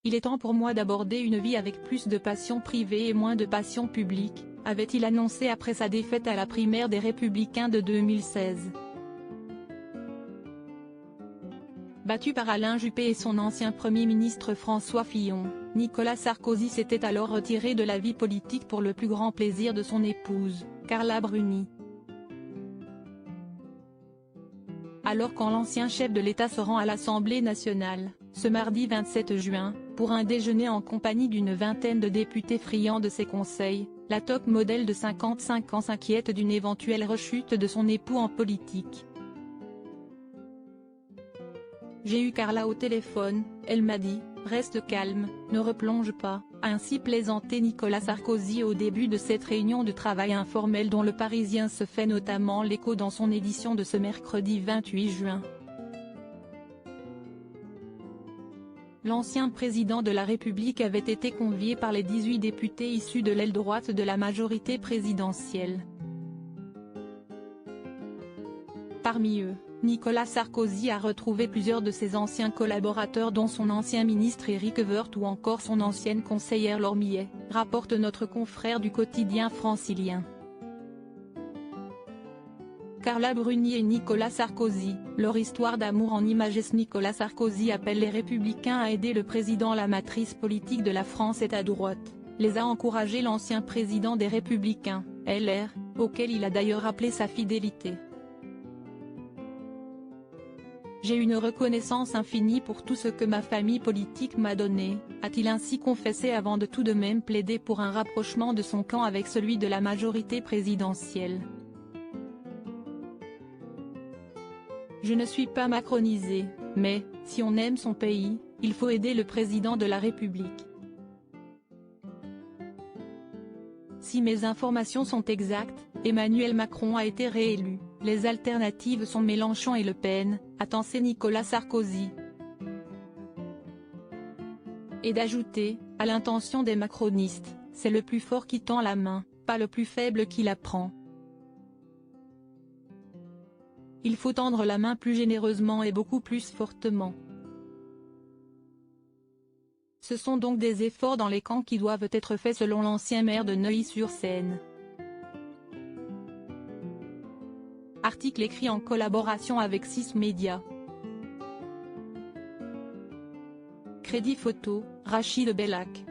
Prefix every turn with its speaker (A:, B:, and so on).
A: Il est temps pour moi d'aborder une vie avec plus de passion privée et moins de passion publique, avait-il annoncé après sa défaite à la primaire des Républicains de 2016. Battu par Alain Juppé et son ancien Premier ministre François Fillon, Nicolas Sarkozy s'était alors retiré de la vie politique pour le plus grand plaisir de son épouse, Carla Bruni. Alors quand l'ancien chef de l'État se rend à l'Assemblée nationale, ce mardi 27 juin, pour un déjeuner en compagnie d'une vingtaine de députés friands de ses conseils, la top modèle de 55 ans s'inquiète d'une éventuelle rechute de son époux en politique. J'ai eu Carla au téléphone, elle m'a dit « Reste calme, ne replonge pas », a ainsi plaisanté Nicolas Sarkozy au début de cette réunion de travail informelle dont le Parisien se fait notamment l'écho dans son édition de ce mercredi 28 juin. L'ancien président de la République avait été convié par les 18 députés issus de l'aile droite de la majorité présidentielle. Parmi eux, Nicolas Sarkozy a retrouvé plusieurs de ses anciens collaborateurs dont son ancien ministre Éric Woerth ou encore son ancienne conseillère Laure Millet, rapporte notre confrère du quotidien francilien. Carla Bruni et Nicolas Sarkozy, leur histoire d'amour en images. Nicolas Sarkozy appelle les Républicains à aider le président. La matrice politique de la France est à droite, les a encouragés l'ancien président des Républicains, LR, auquel il a d'ailleurs appelé sa fidélité. J'ai une reconnaissance infinie pour tout ce que ma famille politique m'a donné, a-t-il ainsi confessé avant de tout de même plaider pour un rapprochement de son camp avec celui de la majorité présidentielle. Je ne suis pas macronisé, mais, si on aime son pays, il faut aider le président de la République. Si mes informations sont exactes, Emmanuel Macron a été réélu, les alternatives sont Mélenchon et Le Pen, a tensé Nicolas Sarkozy. Et d'ajouter, à l'intention des macronistes, c'est le plus fort qui tend la main, pas le plus faible qui la prend. Il faut tendre la main plus généreusement et beaucoup plus fortement. Ce sont donc des efforts dans les camps qui doivent être faits selon l'ancien maire de Neuilly-sur-Seine. Article écrit en collaboration avec 6 médias. Crédit photo, Rachid Bellac.